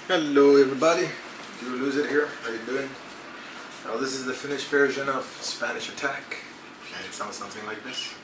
Hello everybody, you lose it here, how you doing? Now this is the finished version of Spanish Attack, and it sounds something like this.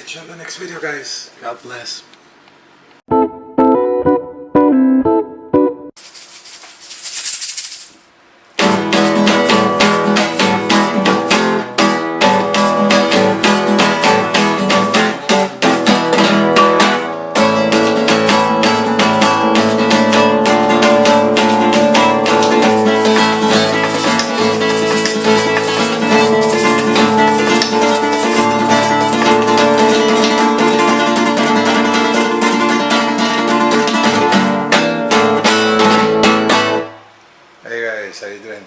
Catch you on the next video, guys. God bless. How you doing?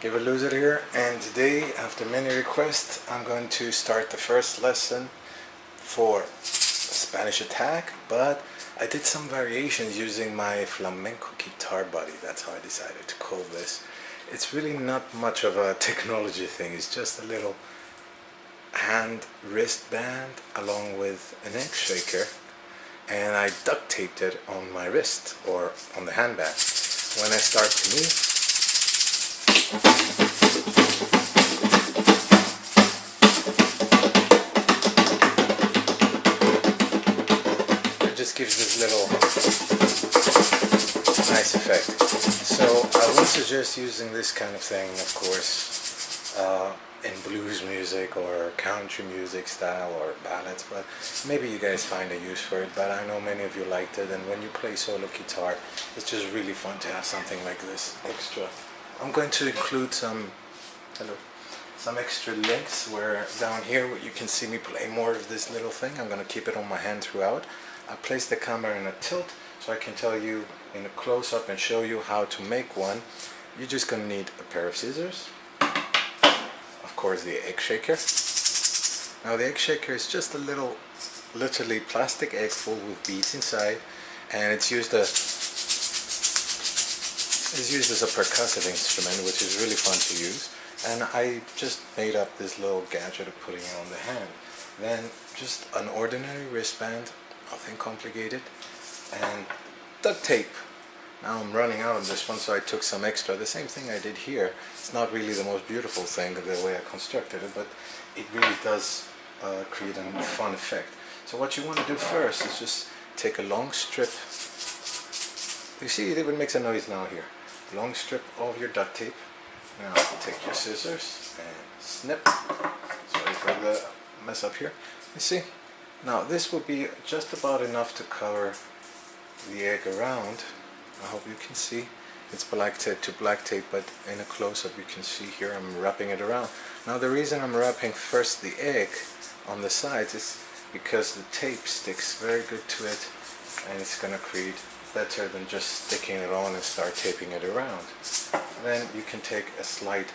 Give a loser here, and today, after many requests, I'm going to start the first lesson for Spanish Attack, but I did some variations using my Flamenco guitar body. That's how I decided to call this. It's really not much of a technology thing, it's just a little hand wristband along with an egg shaker, and I duct taped it on my wrist or on the handbag. When I start to move, it just gives this little nice effect. So I would suggest using this kind of thing, of course, in blues music or country music style or ballads, but maybe you guys find a use for it. But I know many of you liked it, and when you play solo guitar, it's just really fun to have something like this extra. I'm going to include some extra links where down here you can see me play more of this little thing. I'm going to keep it on my hand throughout. I place the camera in a tilt so I can tell you in a close-up and show you how to make one. You're just going to need a pair of scissors, of course the egg shaker. Now the egg shaker is just a little, literally plastic egg full with beads inside, and it's used as a percussive instrument, which is really fun to use. And I just made up this little gadget of putting it on the hand. Then just an ordinary wristband, nothing complicated, and duct tape. Now I'm running out of this one, so I took some extra. The same thing I did here. It's not really the most beautiful thing the way I constructed it, but it really does create a fun effect. So what you want to do first is just take a long strip. You see, it even makes a noise now here. Long strip of your duct tape. Now take your scissors and snip. Sorry for the mess up here. You see? Now this will be just about enough to cover the egg around. I hope you can see. It's black tape to black tape, but in a close-up you can see here I'm wrapping it around. Now the reason I'm wrapping first the egg on the sides is because the tape sticks very good to it, and it's going to create better than just sticking it on and start taping it around. Then you can take a slight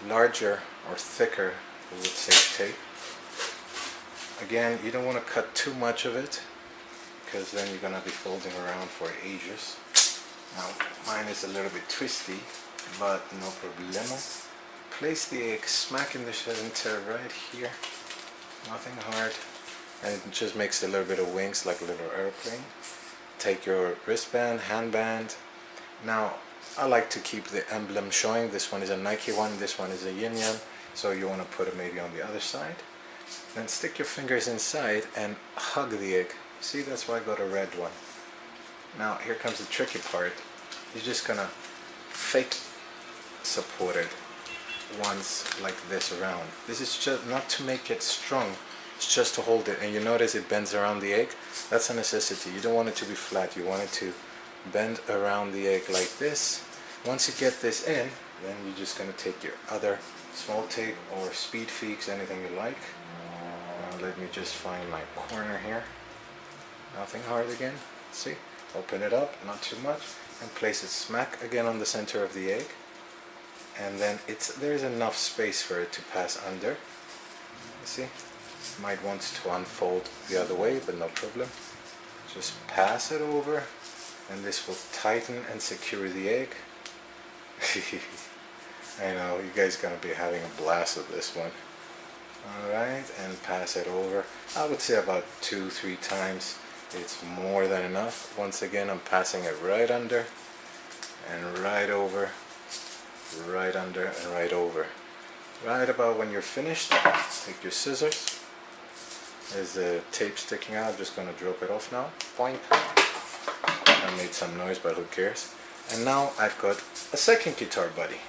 larger or thicker, we would say, tape. Again, you don't want to cut too much of it, because then you're going to be folding around for ages. Now mine is a little bit twisty, but no problemo. Place the egg smack in the center right here, nothing hard, and it just makes a little bit of wings like a little airplane. Take your wristband, handband. Now I like to keep the emblem showing. This one is a Nike one, this one is a yin yang, so you want to put it maybe on the other side. Then stick your fingers inside and hug the egg. See, that's why I got a red one. Now here comes the tricky part. You're just gonna fake support it once like this around. This is just not to make it strong, it's just to hold it. And you notice it bends around the egg. That's a necessity. You don't want it to be flat, you want it to bend around the egg like this. Once you get this in, then you're just gonna take your other small tape or speed feeks, anything you like. Now let me just find my corner here. Nothing hard again. See? Open it up, not too much, and place it smack again on the center of the egg. And then there's enough space for it to pass under. You see? Might want to unfold the other way, but no problem. Just pass it over, and this will tighten and secure the egg. I know, you guys are gonna be having a blast with this one. Alright, and pass it over. I would say about 2-3 times. It's more than enough. Once again, I'm passing it right under and right over, right under and right over. Right about when you're finished, take your scissors. There's the tape sticking out. I'm just going to drop it off now. Point. I made some noise, but who cares? And now I've got a second guitar buddy.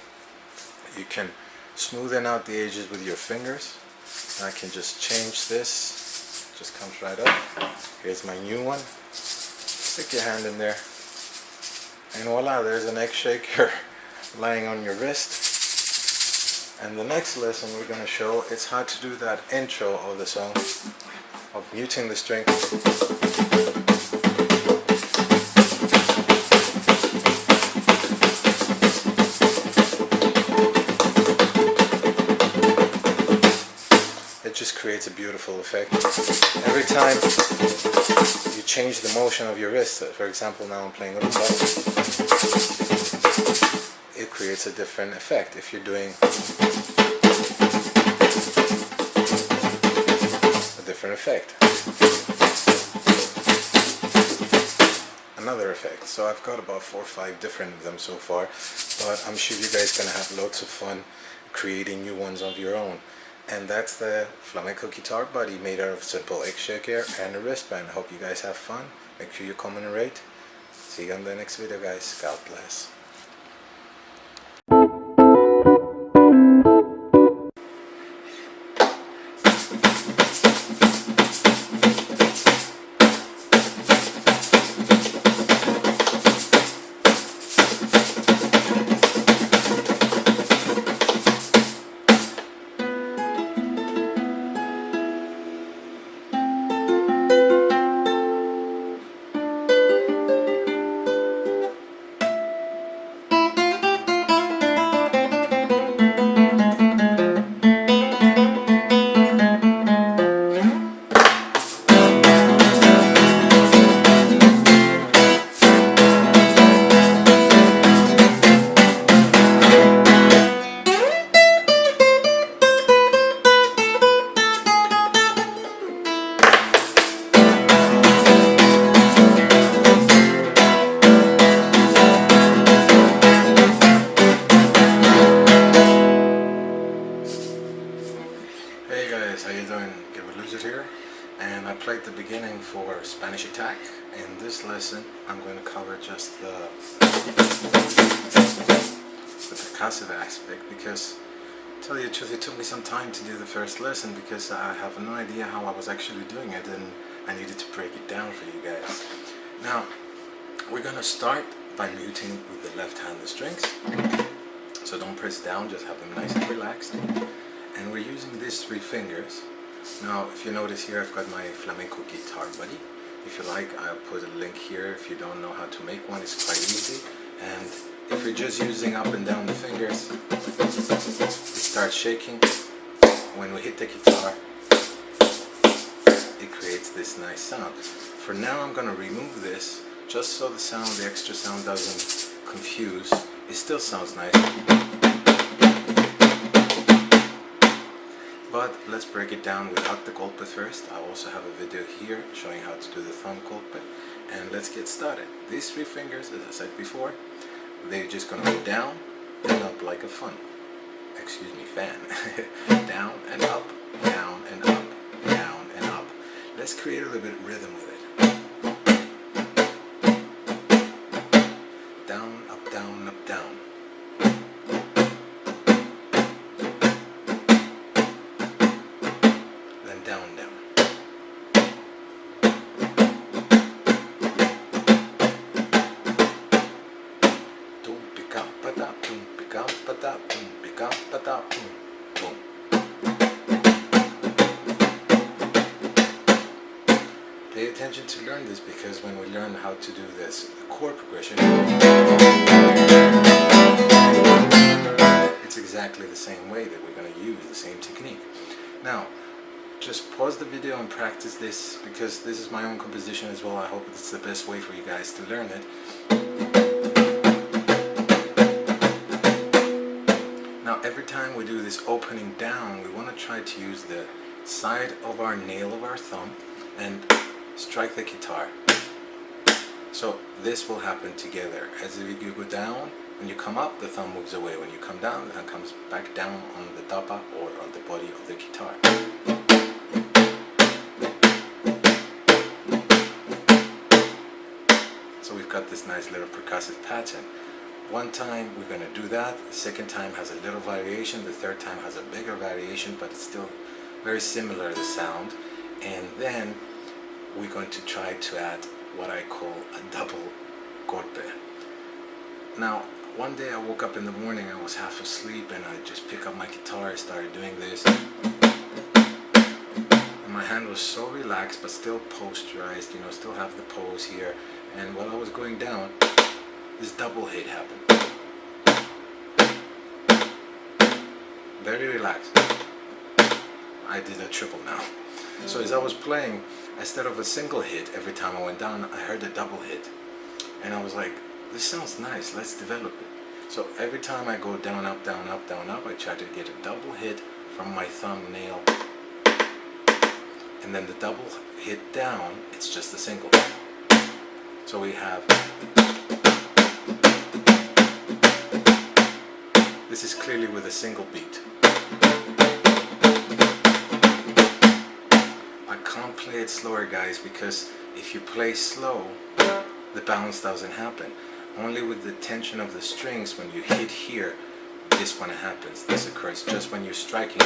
You can smoothen out the edges with your fingers. I can just change this. Just comes right up. Here's my new one. Stick your hand in there, and voila, there's an egg shaker lying on your wrist. And the next lesson we're going to show is how to do that intro of the song, of muting the string. Just creates a beautiful effect. Every time you change the motion of your wrist, for example now I'm playing rumba, it creates a different effect. If you're doing a different effect, another effect. So I've got about 4 or 5 different of them so far, but I'm sure you guys are gonna have lots of fun creating new ones of your own. And that's the Flamenco Guitar Buddy, made out of simple egg shaker and a wristband. Hope you guys have fun. Make sure you comment and rate. See you on the next video, guys. God bless. played the beginning for Spanish Attack. In this lesson I'm going to cover just the percussive aspect, because to tell you the truth, it took me some time to do the first lesson because I have no idea how I was actually doing it, and I needed to break it down for you guys. Now we're going to start by muting with the left hand the strings, so don't press down, just have them nice and relaxed. And we're using these 3 fingers. Now if you notice here, I've got my Flamenco guitar buddy. If you like, I'll put a link here. If you don't know how to make one, it's quite easy. And if you're just using up and down the fingers, it starts shaking. When we hit the guitar, it creates this nice sound. For now I'm going to remove this just so the sound, the extra sound doesn't confuse. It still sounds nice. But let's break it down without the golpe first. I also have a video here showing how to do the thumb golpe. And let's get started. These 3 fingers, as I said before, they're just going to go down and up like a fan. Down and up, down and up, down and up. Let's create a little bit of rhythm with it. Down, up, down, up, down. Then down, down. Boom, pick up, ba da, boom, pick up, ba da, boom, pick up, ba da, boom, boom. Pay attention to learn this, because when we learn how to do this, the chord progression, it's exactly the same way that we're going to use the same technique. Now, just pause the video and practice this, because this is my own composition as well. I hope it's the best way for you guys to learn it. Now, every time we do this opening down, we want to try to use the side of our nail of our thumb and strike the guitar. So this will happen together. As you go down, when you come up, the thumb moves away. When you come down, the thumb comes back down on the tapa or on the body of the guitar. So we've got this nice little percussive pattern. One time we're going to do that, the second time has a little variation, the third time has a bigger variation, but it's still very similar, the sound. And then we're going to try to add what I call a double golpe. Now, one day I woke up in the morning, I was half asleep, and I just picked up my guitar, I started doing this. And my hand was so relaxed, but still posturized, you know, still have the pose here. And while I was going down, this double hit happened. Very relaxed. I did a triple now. So as I was playing, instead of a single hit every time I went down, I heard a double hit. And I was like, this sounds nice, let's develop it. So every time I go down, up, down, up, down, up, I try to get a double hit from my thumbnail. And then the double hit down, it's just a single. So we have, this is clearly with a single beat. I can't play it slower, guys, because if you play slow, the bounce doesn't happen. Only with the tension of the strings, when you hit here, this one happens. This occurs just when you're striking.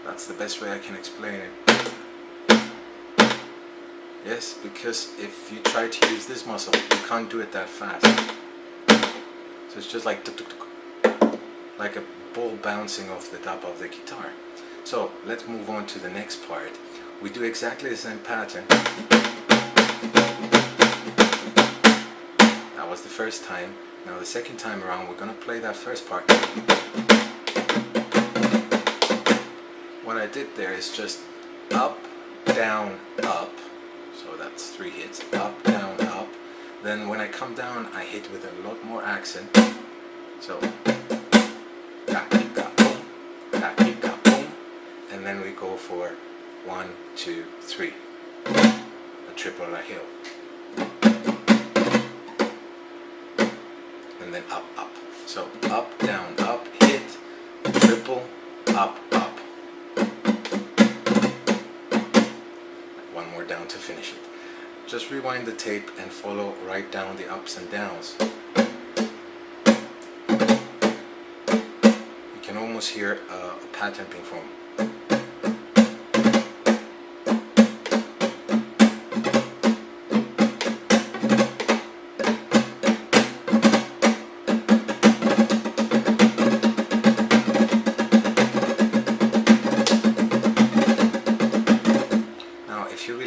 That's the best way I can explain it. Yes, because if you try to use this muscle, you can't do it that fast. So it's just like tuk tuk tuk, like a ball bouncing off the top of the guitar. So let's move on to the next part. We do exactly the same pattern. That was the first time. Now the second time around, we're going to play that first part. What I did there is just up, down, up. So that's 3 hits. Up, down, up. Then when I come down, I hit with a lot more accent. So, ka-ki-ka-boom, ka-ki-ka-boom. And then we go for 1, 2, 3. A triple hill. And then up, up. So up, down, up, hit, triple, up, up. finish it. Just rewind the tape and follow right down the ups and downs. You can almost hear a pattern being formed.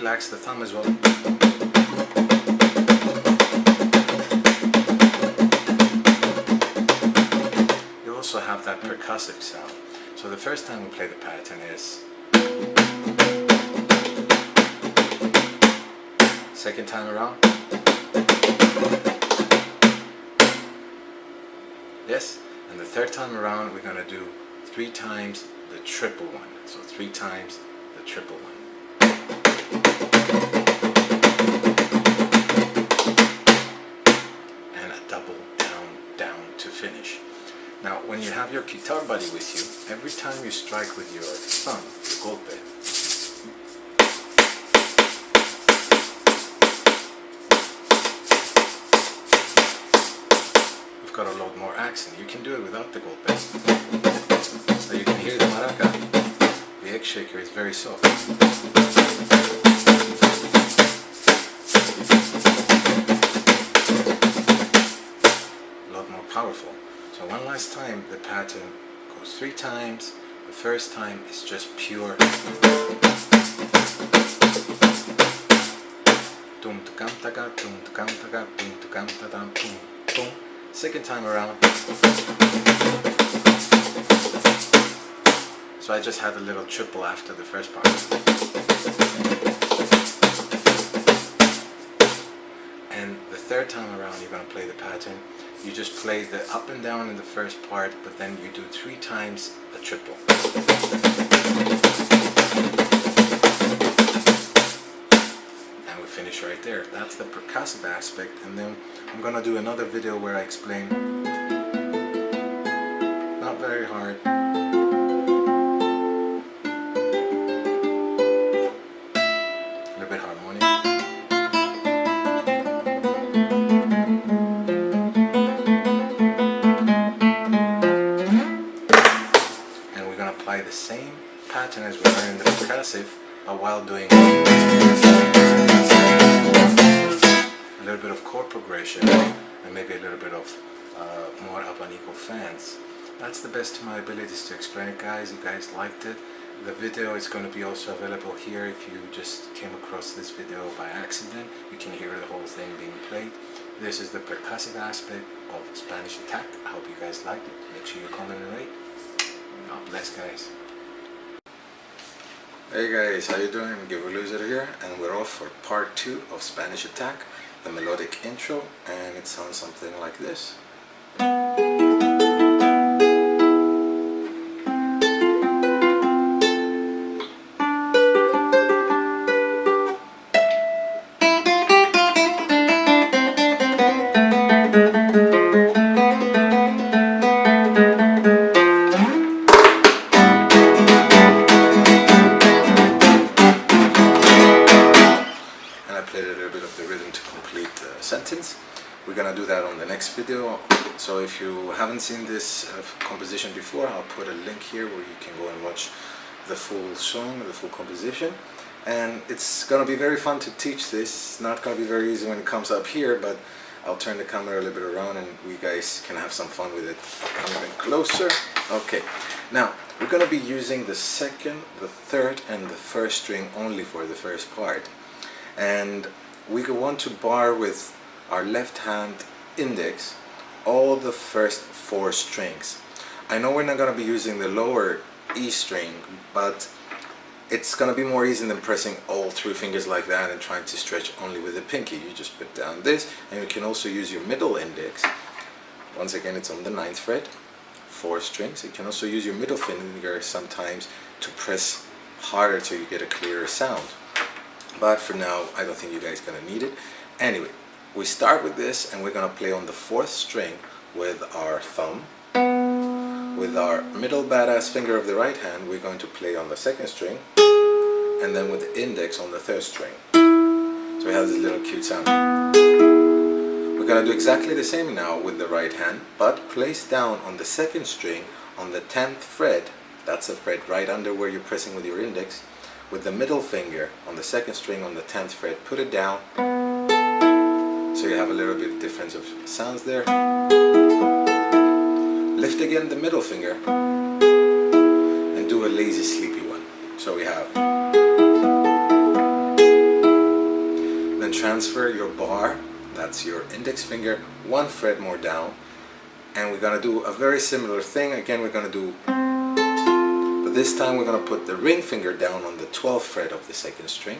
Relax the thumb as well. You also have that percussive sound. So the first time we play the pattern is, second time around, yes, and the third time around we're going to do 3 times the triple one. So 3 times the triple one. To finish. Now when you have your guitar buddy with you, every time you strike with your thumb, the golpe, you've got a lot more accent. You can do it without the golpe. So you can hear the maraca. The egg shaker is very soft. Powerful. So one last time, the pattern goes 3 times. The first time is just pure. Second time around. So I just had a little triple after the first part. And the third time around, you're going to play the pattern. You just play the up and down in the first part, but then you do 3 times a triple. And we finish right there. That's the percussive aspect. And then I'm going to do another video where I explain, not very hard, a little bit harmonic. The same pattern as we learned in the percussive, but while doing a little bit of chord progression and maybe a little bit of more abanico fans. That's the best to my abilities to explain it, guys. You guys liked it. The video is going to be also available here. If you just came across this video by accident, you can hear the whole thing being played. This is the percussive aspect of Spanish Attack. I hope you guys liked it. Make sure you comment and rate. God bless, guys. Hey guys, how you doing? Give a Loser here, and we're off for part 2 of Spanish Attack, the melodic intro, and it sounds something like this. Sentence. We're gonna do that on the next video. So if you haven't seen this composition before, I'll put a link here where you can go and watch the full song, the full composition. And it's gonna be very fun to teach this. It's not gonna be very easy when it comes up here, but I'll turn the camera a little bit around and we guys can have some fun with it. Come a bit closer. Okay, now we're gonna be using the second, the third, and the first string only for the first part. And we want to bar with our left hand index all the first 4 strings. I know we're not going to be using the lower E string, but it's going to be more easy than pressing all 3 fingers like that and trying to stretch only with the pinky. You just put down this, and you can also use your middle index. Once again, it's on the 9th fret, 4 strings. You can also use your middle finger sometimes to press harder so you get a clearer sound. But for now, I don't think you guys are going to need it. Anyway, we start with this, and we're going to play on the 4th string with our thumb. With our middle badass finger of the right hand, we're going to play on the 2nd string, and then with the index on the 3rd string. So we have this little cute sound. We're gonna do exactly the same now with the right hand, but place down on the second string on the 10th fret. That's the fret right under where you're pressing with your index. With the middle finger on the second string on the 10th fret, put it down. So you have a little bit of difference of sounds there. Lift again the middle finger and do a lazy sleepy one. So we have. Then transfer your bar, that's your index finger, 1 fret more down. And we're gonna do a very similar thing. Again, we're gonna do, but this time we're gonna put the ring finger down on the 12th fret of the second string.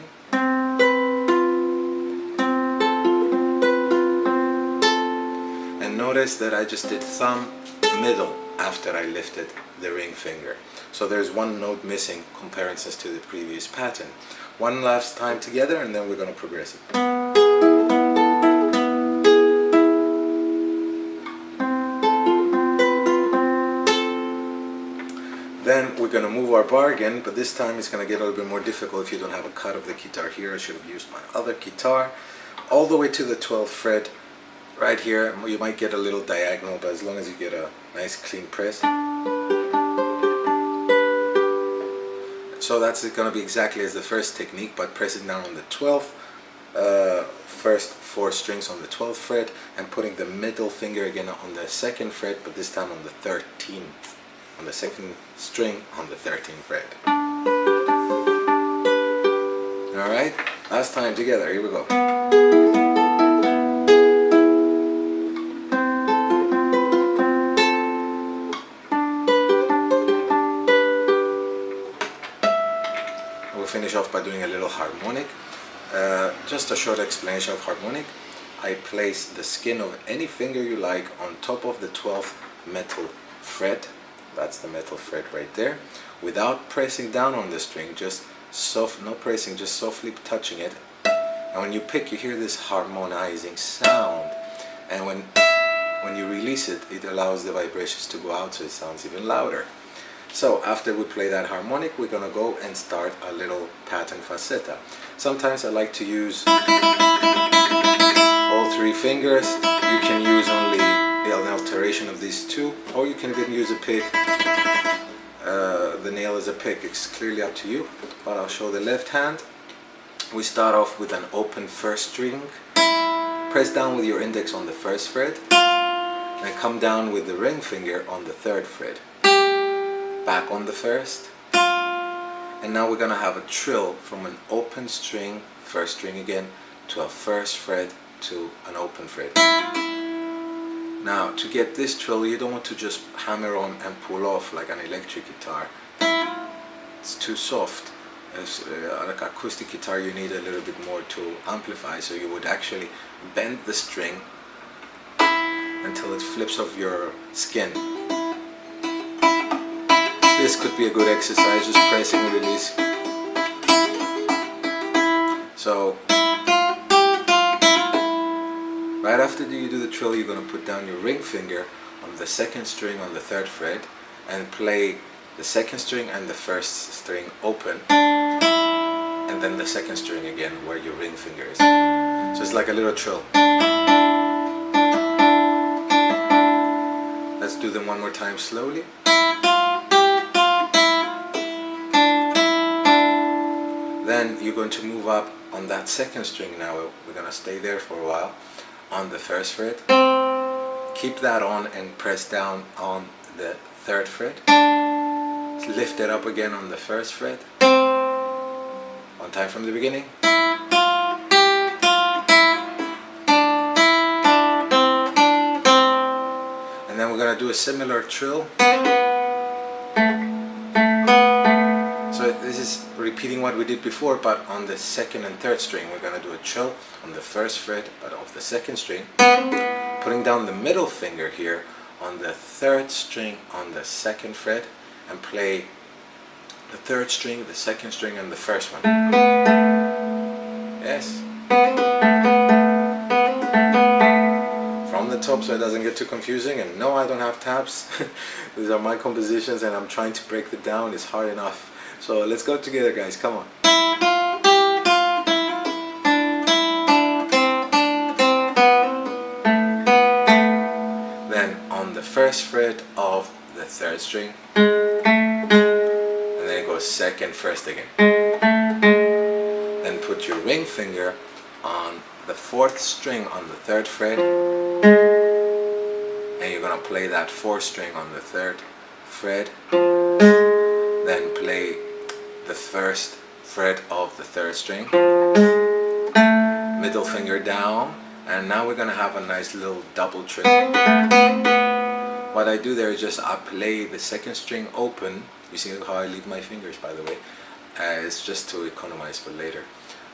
And notice that I just did thumb middle after I lifted the ring finger. So there's one note missing comparisons to the previous pattern. One last time together and then we're going to progress it. Then we're going to move our bar again, but this time it's going to get a little bit more difficult if you don't have a cut of the guitar here. I should have used my other guitar. All the way to the 12th fret. Right here, you might get a little diagonal, but as long as you get a nice clean press. So that's going to be exactly as the first technique, but pressing down on the 12th, first 4 strings on the 12th fret, and putting the middle finger again on the 2nd fret, but this time on the 13th, on the 2nd string on the 13th fret. Alright, last time together, here we go. Finish off by doing a little harmonic. Just a short explanation of harmonic. I place the skin of any finger you like on top of the 12th metal fret. That's the metal fret right there. Without pressing down on the string, just no pressing, just softly touching it. And when you pick, you hear this harmonizing sound. And when you release it, it allows the vibrations to go out so it sounds even louder. So after we play that harmonic, we're going to go and start a little pattern falsetta. Sometimes I like to use all 3 fingers. You can use only an alteration of these 2, or you can even use a pick. The nail is a pick, it's clearly up to you, but I'll show the left hand. We start off with an open first string. Press down with your index on the 1st fret, then come down with the ring finger on the 3rd fret. Back on the 1st, and now we're gonna have a trill from an open string, 1st string again, to a 1st fret to an open fret. Now to get this trill, you don't want to just hammer on and pull off like an electric guitar. It's too soft. As like acoustic guitar, you need a little bit more to amplify, so you would actually bend the string until it flips off your skin. This could be a good exercise, just pressing and release. So, right after you do the trill, you're going to put down your ring finger on the 2nd string on the 3rd fret and play the 2nd string and the 1st string open, and then the 2nd string again where your ring finger is. So it's like a little trill. Let's do them one more time slowly. Then you're going to move up on that 2nd string now. We're going to stay there for a while on the 1st fret. Keep that on and press down on the 3rd fret. Lift it up again on the 1st fret. One time from the beginning. And then we're going to do a similar trill. So this is repeating what we did before, but on the 2nd and 3rd string. We're going to do a trill on the 1st fret, but of the 2nd string. Putting down the middle finger here on the 3rd string on the 2nd fret, and play the 3rd string, the 2nd string, and the 1st one. Yes. From the top so it doesn't get too confusing. And no, I don't have tabs. These are my compositions and I'm trying to break it down. It's hard enough. So let's go together, guys. Come on. on the first fret of the third string, and then it goes second, first again. Then put your ring finger on the fourth string on the third fret, and you're gonna play that fourth string on the third fret. Then play the first fret of the third string, middle finger down, and now we're gonna have a nice little double trick. What I do there is just I play the second string open. You see how I leave my fingers, by the way. It's just to economize for later.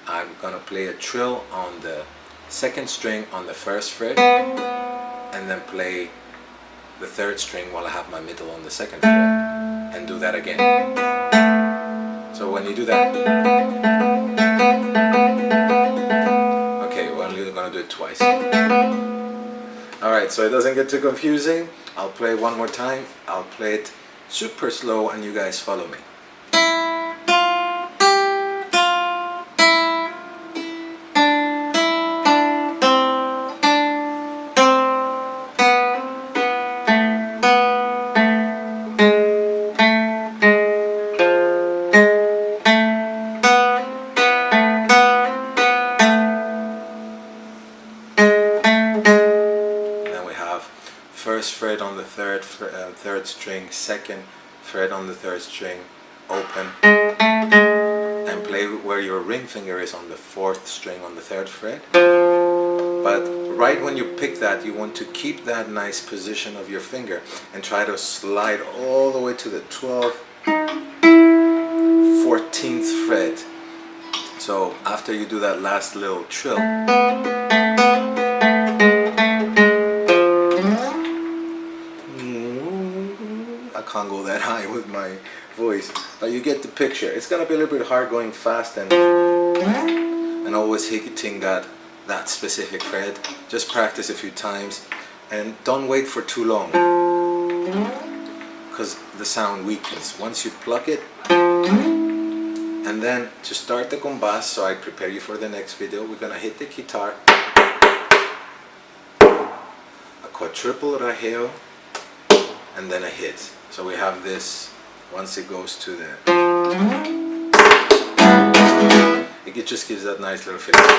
I'm gonna play a trill on the second string on the first fret, and then play the third string while I have my middle on the second fret, and do that again. So when you do that, okay, well, you're gonna do it twice. Alright, so it doesn't get too confusing, I'll play it one more time. I'll play it super slow and you guys follow me. First fret on the third string, second fret on the third string, open, and play where your ring finger is on the fourth string on the third fret. But right when you pick that, you want to keep that nice position of your finger and try to slide all the way to the 12th, 14th fret. So after you do that last little trill, I can't go that high with my voice, but you get the picture. It's gonna be a little bit hard going fast and always hitting that specific fret. Just practice a few times and don't wait for too long, because the sound weakens once you pluck it. And then to start the combas, so I prepare you for the next video, we're gonna hit the guitar, a quadruple rajeo, and then a hit. So we have this, once it goes to the, it just gives that nice little feeling.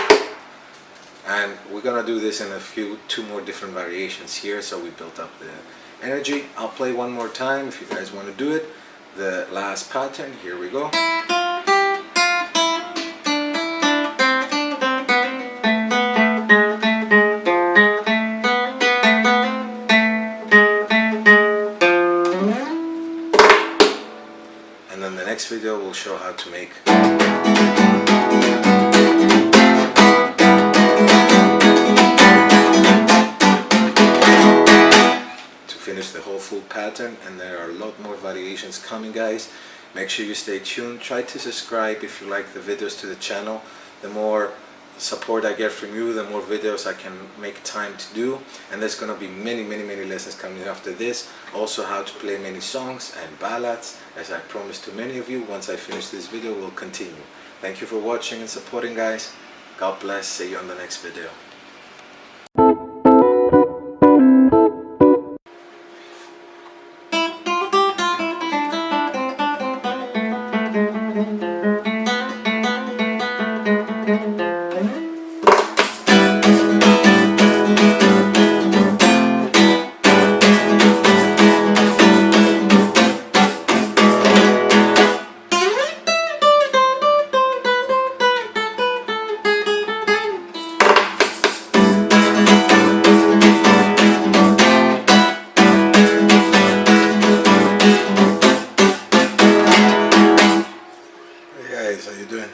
And we're gonna do this in two more different variations here, so we built up the energy. I'll play one more time if you guys want to do it. The last pattern, here we go. And then the next video will show how to make finish the whole full pattern, and there are a lot more variations coming, guys. Make sure you stay tuned. Try to subscribe if you like the videos to the channel. The more support I get from you, the more videos I can make time to do, and there's gonna be many lessons coming after this. Also how to play many songs and ballads, as I promised to many of you. Once I finish this video, we'll continue. Thank you for watching and supporting, guys. God bless. See you on the next video. How you doing?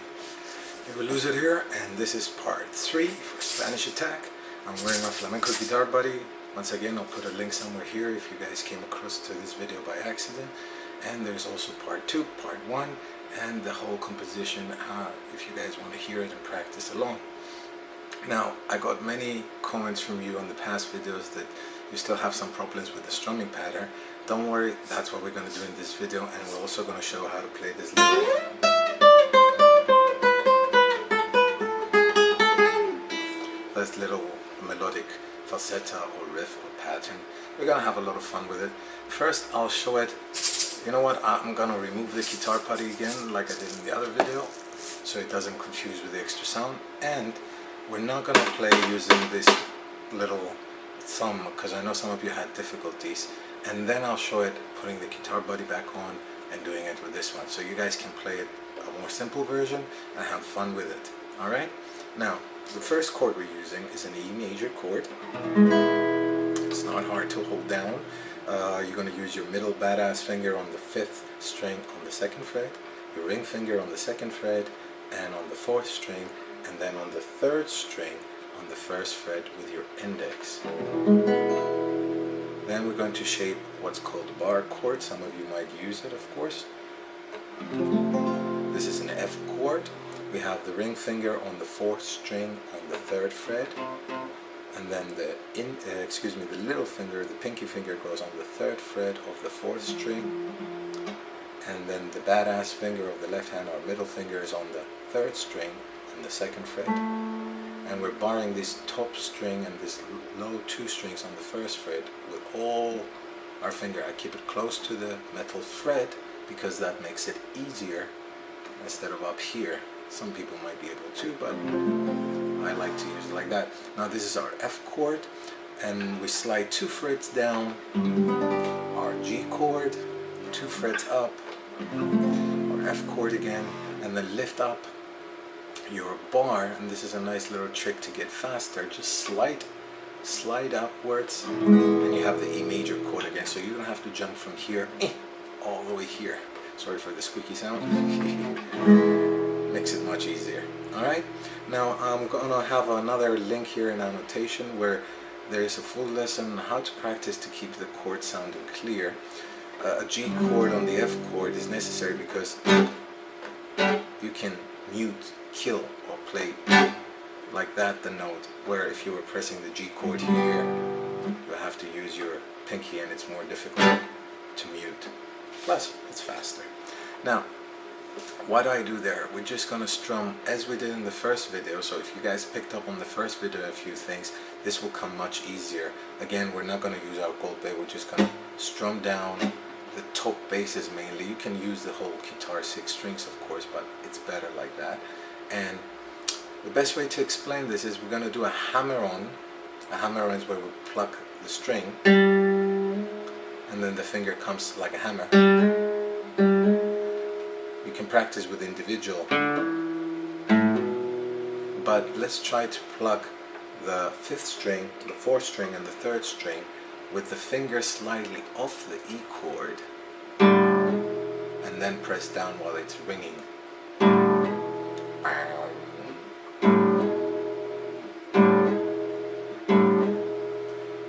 You will lose it here, and this is part 3 for Spanish Attack. I'm wearing my Flamenco guitar buddy. Once again, I'll put a link somewhere here if you guys came across to this video by accident. And there's also part 2, part 1, and the whole composition if you guys want to hear it and practice along. Now, I got many comments from you on the past videos that you still have some problems with the strumming pattern. Don't worry, that's what we're going to do in this video, and we're also going to show how to play this little melodic falsetta or riff or pattern we're gonna have a lot of fun with it. First, I'll show it. You know what? I'm gonna remove the guitar putty again, like I did in the other video, so it doesn't confuse with the extra sound. And we're not gonna play using this little thumb, because I know some of you had difficulties. And then I'll show it putting the guitar body back on and doing it with this one, so you guys can play it a more simple version and have fun with it. All right? Now, the first chord we're using is an E major chord. It's not hard to hold down. You're going to use your middle badass finger on the 5th string on the 2nd fret, your ring finger on the 2nd fret and on the 4th string, and then on the 3rd string on the 1st fret with your index. Then we're going to shape what's called a bar chord. Some of you might use it, of course. This is an F chord. We have the ring finger on the 4th string on the 3rd fret, and then the little finger, the pinky finger, goes on the 3rd fret of the 4th string, and then the badass finger of the left hand, or middle finger, is on the 3rd string on the 2nd fret, and we're barring this top string and this low 2 strings on the 1st fret with all our finger. I keep it close to the metal fret because that makes it easier instead of up here. Some people might be able to, but I like to use it like that. Now this is our F chord, and we slide 2 frets down, our G chord, 2 frets up, our F chord again, and then lift up your bar. And this is a nice little trick to get faster. Just slide upwards, and you have the E major chord again, so you don't have to jump from here all the way here. Sorry for the squeaky sound. Makes it much easier. Alright, now I'm gonna have another link here in annotation where there is a full lesson on how to practice to keep the chord sounding clear. A G chord on the F chord is necessary because you can mute, kill, or play like that the note, where if you were pressing the G chord here, you have to use your pinky and it's more difficult to mute. Plus, it's faster. Now, what do I do there? We're just gonna strum as we did in the first video. So if you guys picked up on the first video a few things, this will come much easier. Again, we're not gonna use our gold plate. We're just gonna strum down the top basses mainly. You can use the whole guitar 6 strings, of course, but it's better like that. And the best way to explain this is we're gonna do a hammer-on. A hammer-on is where we pluck the string, and then the finger comes like a hammer. You can practice with individual, but let's try to pluck the 5th string, the 4th string, and the 3rd string with the finger slightly off the E chord, and then press down while it's ringing.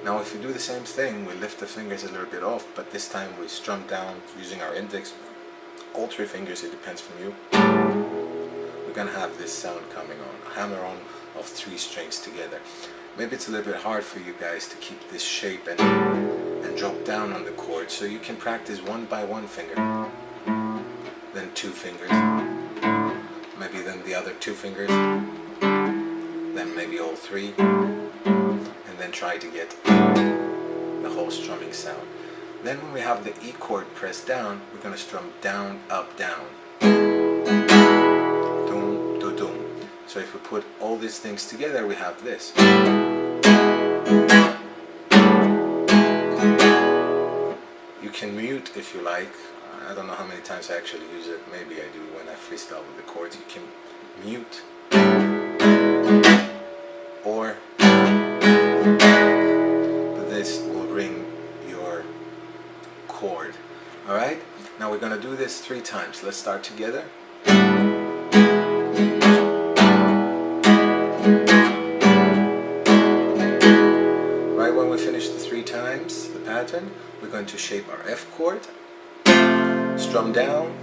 Now if you do the same thing, we lift the fingers a little bit off, but this time we strum down using our index, all 3 fingers, it depends from you. We're gonna have this sound coming on, a hammer-on of 3 strings together. Maybe it's a little bit hard for you guys to keep this shape and drop down on the chord, so you can practice 1 by 1 finger, then 2 fingers, maybe then the other 2 fingers, then maybe all 3, and then try to get the whole strumming sound. Then when we have the E chord pressed down, we're going to strum down, up, down. Doom, do, doom. So if we put all these things together, we have this. You can mute if you like. I don't know how many times I actually use it. Maybe I do when I freestyle with the chords. You can mute, or this will ring your chord. Alright? Now we're going to do this 3 times. Let's start together. Right when we finish the 3 times, the pattern, we're going to shape our F chord, strum down,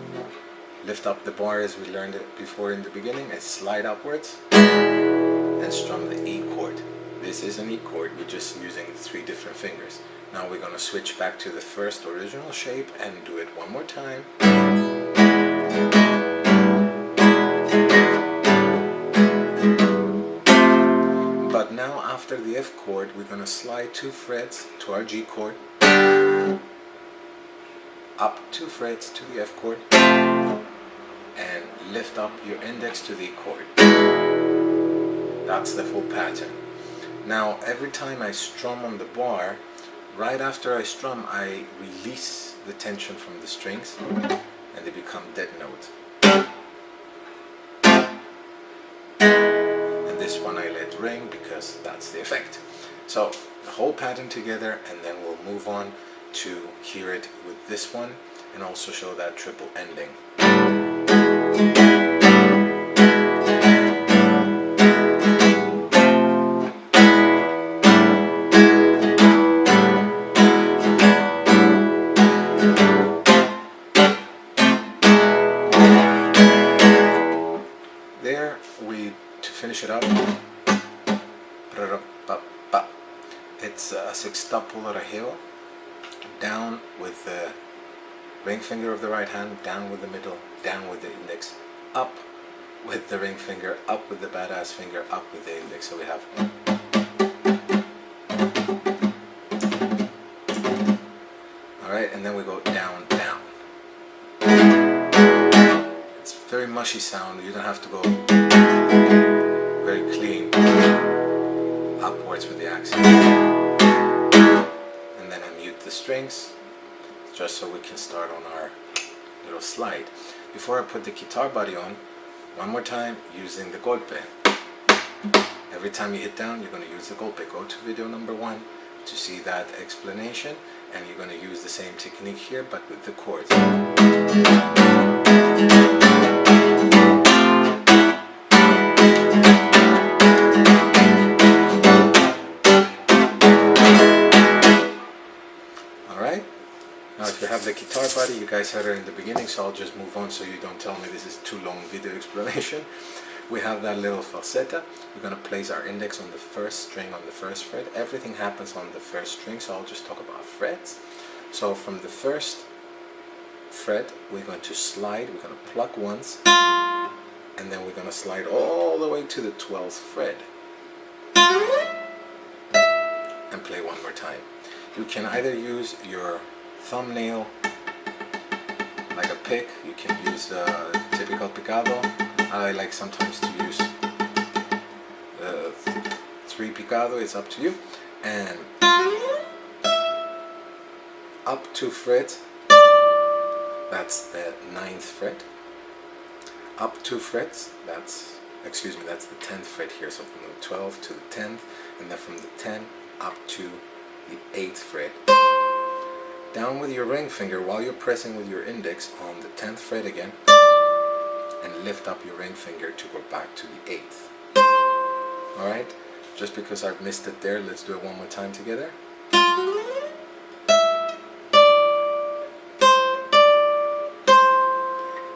lift up the bar as we learned it before in the beginning, and slide upwards, and strum the E chord. This is an E chord, we're just using 3 different fingers. Now we're going to switch back to the first original shape and do it one more time. But now after after the F chord, we're going to slide 2 frets to our G chord, up 2 frets to the F chord, and lift up your index to the E chord. That's the full pattern. Now every time I strum on the bar, right after I strum, I release the tension from the strings and they become dead notes. And this one I let ring because that's the effect. So the whole pattern together, and then we'll move on to hear it with this one and also show that triple ending. There, to finish it up, it's a sextuple arpeggio, down with the ring finger of the right hand, down with the middle, down with the index, up with the ring finger, up with the badass finger, up with the index. So we have, alright, and then we go down, down. It's very mushy sound, you don't have to go very clean, upwards with the accent. And then I mute the strings, just so we can start on our little slide. Before I put the guitar body on, one more time using the golpe. Every time you hit down, you're going to use the golpe. Go to video number 1 to see that explanation, and you're going to use the same technique here but with the chords. Now if you have the guitar body, you guys heard it in the beginning, so I'll just move on so you don't tell me this is too long video explanation. We have that little falsetta. We're going to place our index on the first string on the first fret. Everything happens on the first string, so I'll just talk about frets. So from the first fret, we're going to slide, we're going to pluck once, and then we're going to slide all the way to the 12th fret. And play one more time. You can either use your thumbnail like a pick, you can use typical picado. I like sometimes to use 3 picado, it's up to you. And up 2 frets, that's the 9th fret. Up 2 frets, that's the 10th fret here, so from the 12th to the 10th, and then from the 10th up to the 8th fret. Down with your ring finger while you're pressing with your index on the 10th fret again, and lift up your ring finger to go back to the 8th. Alright, just because I've missed it there, let's do it one more time together.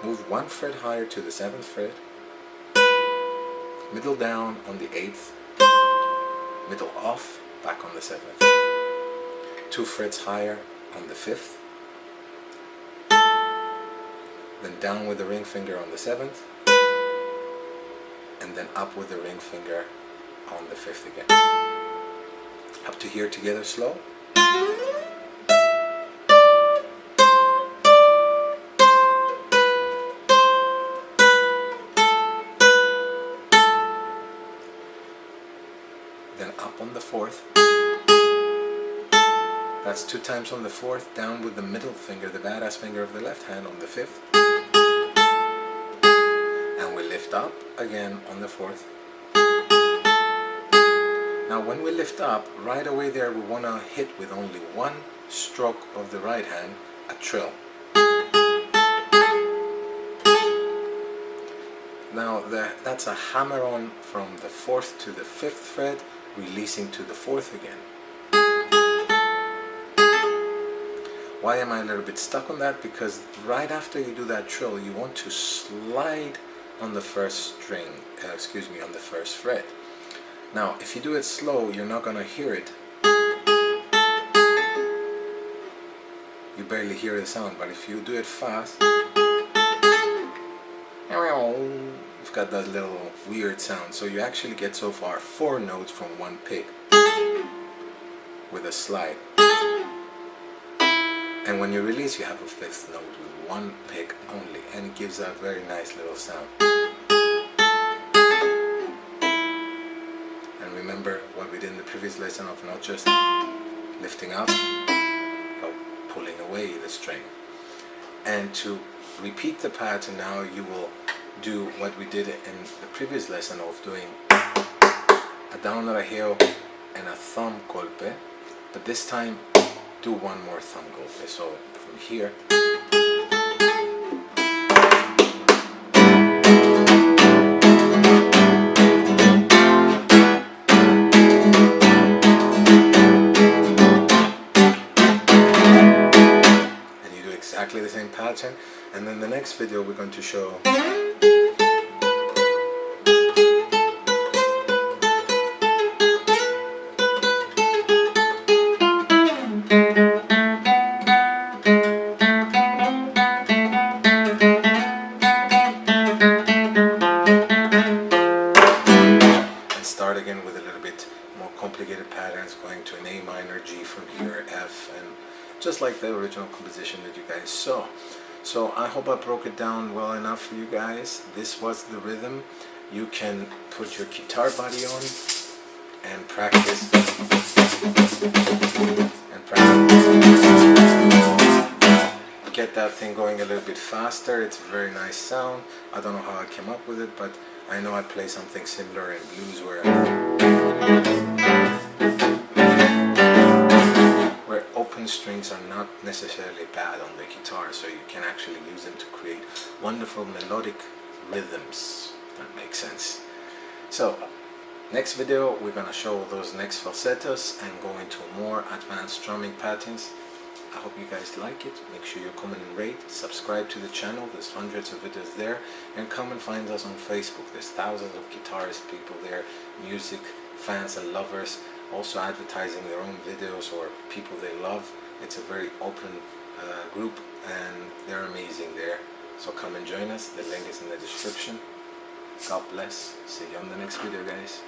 Move 1 fret higher to the 7th fret, middle down on the 8th, middle off, back on the 7th. 2 frets higher on the 5th, then down with the ring finger on the 7th, and then up with the ring finger on the 5th again. Up to here together slow. Then up on the 4th. That's 2 times on the 4th, down with the middle finger, the badass finger of the left hand on the 5th. And we lift up again on the 4th. Now when we lift up, right away there we want to hit with only 1 stroke of the right hand, a trill. Now that's a hammer on from the 4th to the 5th fret, releasing to the 4th again. Why am I a little bit stuck on that? Because right after you do that trill, you want to slide on the first string, on the first fret. Now, if you do it slow, you're not going to hear it. You barely hear the sound, but if you do it fast, you've got that little weird sound. So you actually get so far 4 notes from 1 pick. with a slide. And when you release, you have a fifth note with one pick only, and it gives that very nice little sound. And remember what we did in the previous lesson of not just lifting up, but pulling away the string. And to repeat the pattern now, you will do what we did in the previous lesson of doing a down arpegio and a thumb golpe, but this time do one more thumb golpe. So from here, and you do exactly the same pattern. And then the next video we're going to show again with a little bit more complicated patterns, going to an A minor, G from here, F, and just like the original composition that you guys saw. So I hope I broke it down well enough for you guys. This was the rhythm. You can put your guitar body on and practice. Get that thing going a little bit faster. It's a very nice sound. I don't know how I came up with it, but I know I play something similar in blues where open strings are not necessarily bad on the guitar, so you can actually use them to create wonderful melodic rhythms, if that makes sense. So next video we're going to show those next falsettos and go into more advanced strumming patterns. I hope you guys like it. Make sure you comment and rate, subscribe to the channel, there's hundreds of videos there, and come and find us on Facebook. There's thousands of guitarist people there, music fans and lovers, also advertising their own videos or people they love. It's a very open group and they're amazing there. So come and join us, the link is in the description. God bless, see you on the next video guys.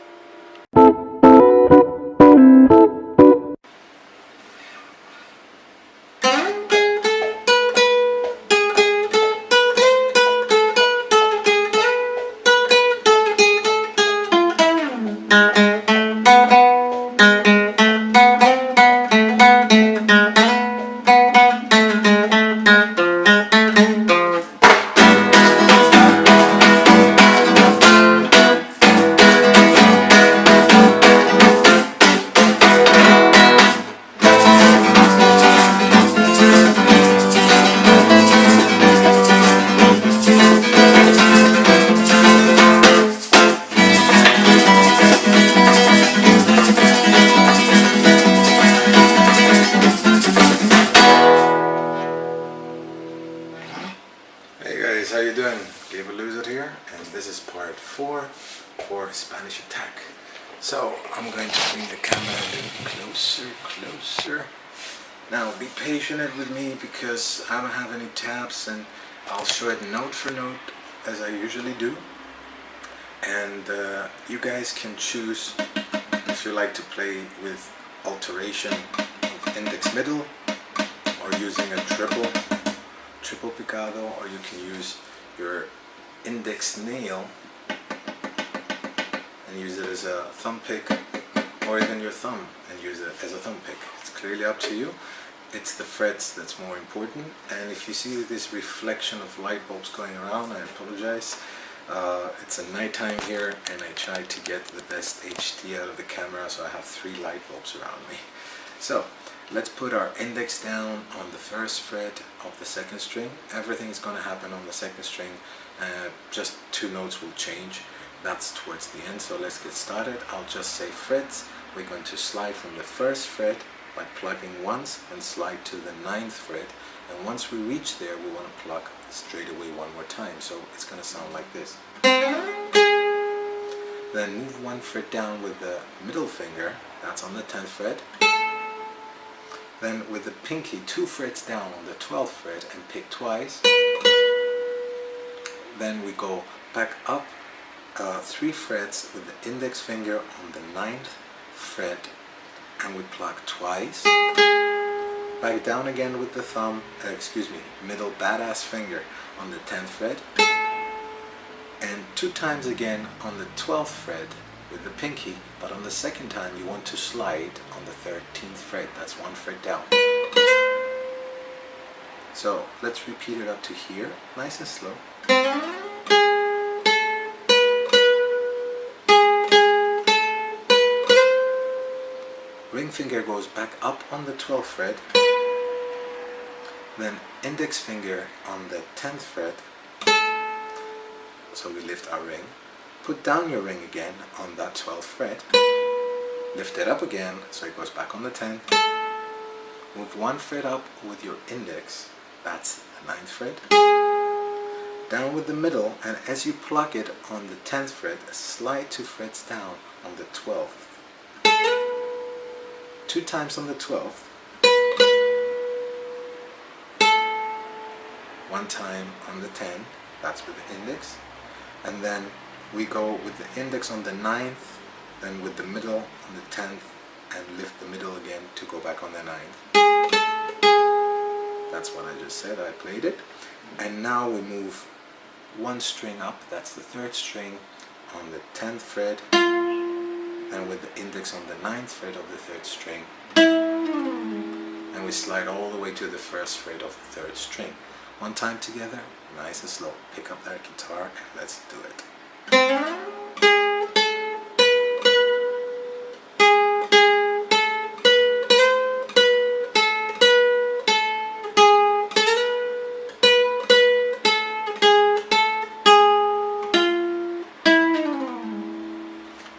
How you doing? Gabe Loser here, and this is part 4 for Spanish Attack. So I'm going to bring the camera a little closer. Now be patient with me because I don't have any tabs, and I'll show it note for note as I usually do. And you guys can choose if you like to play with alteration of index middle or using a triple picado, or you can use your index nail and use it as a thumb pick, or even your thumb and use it as a thumb pick. It's clearly up to you. It's the frets that's more important. And if you see this reflection of light bulbs going around, I apologize. It's a nighttime here and I tried to get the best HD out of the camera, so I have 3 light bulbs around me. So let's put our index down on the first fret of the second string. Everything is going to happen on the second string. Just 2 notes will change. That's towards the end, so let's get started. I'll just say frets. We're going to slide from the first fret by plugging once and slide to the 9th fret. And once we reach there, we want to plug straight away one more time. So it's going to sound like this. Then move 1 fret down with the middle finger. That's on the 10th fret. Then with the pinky 2 frets down on the 12th fret and pick twice. Then we go back up 3 frets with the index finger on the 9th fret and we pluck twice. Back down again with the thumb, middle badass finger on the 10th fret. And 2 times again on the 12th fret with the pinky, but on the second time you want to slide on the 13th fret. That's 1 fret down. So let's repeat it up to here, nice and slow. Ring finger goes back up on the 12th fret, then index finger on the 10th fret, so we lift our ring. Put down your ring again on that 12th fret, lift it up again so it goes back on the 10th, move 1 fret up with your index, that's the 9th fret, down with the middle, and as you pluck it on the 10th fret, slide 2 frets down on the 12th. 2 times on the 12th, 1 time on the 10th, that's with the index, and then we go with the index on the 9th, then with the middle on the 10th, and lift the middle again to go back on the 9th. That's what I just said, I played it. And now we move 1 string up, that's the 3rd string, on the 10th fret, and with the index on the 9th fret of the 3rd string, and we slide all the way to the 1st fret of the 3rd string. 1 time together, nice and slow. Pick up that guitar and let's do it.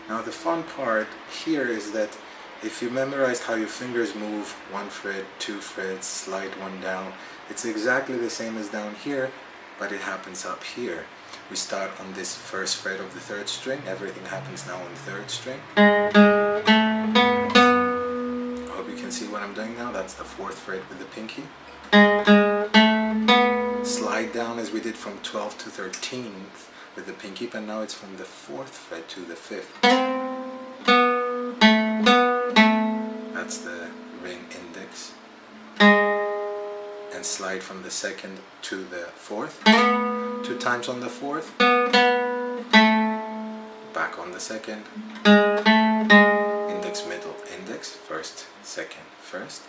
Now the fun part here is that if you memorized how your fingers move, 1 fret, 2 frets, slide 1 down, it's exactly the same as down here, but it happens up here. We start on this 1st fret of the 3rd string, everything happens now on the 3rd string. I hope you can see what I'm doing now, that's the 4th fret with the pinky. Slide down as we did from 12th to 13th with the pinky, but now it's from the 4th fret to the 5th. That's the ring index, and slide from the 2nd to the 4th, 2 times on the 4th, back on the 2nd, index, middle, index, 1st, 2nd, 1st.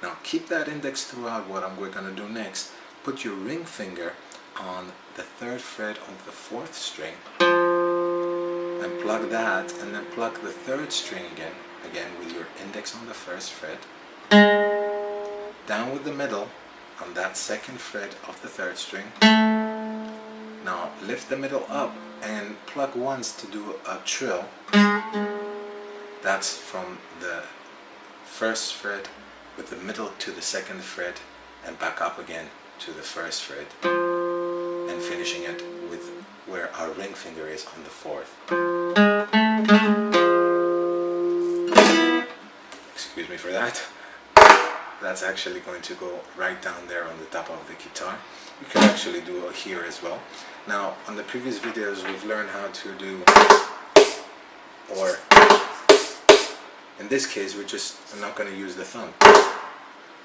Now keep that index throughout what we're going to do next. Put your ring finger on the 3rd fret of the 4th string, and plug that, and then pluck the 3rd string again with your index on the 1st fret, down with the middle on that 2nd fret of the 3rd string. Now lift the middle up and pluck once to do a trill. That's from the 1st fret with the middle to the 2nd fret and back up again to the 1st fret, and finishing it with where our ring finger is on the 4th. Excuse me for that. That's actually going to go right down there on the top of the guitar. You can actually do it here as well. Now on the previous videos we've learned how to do, or in this case we're not going to use the thumb.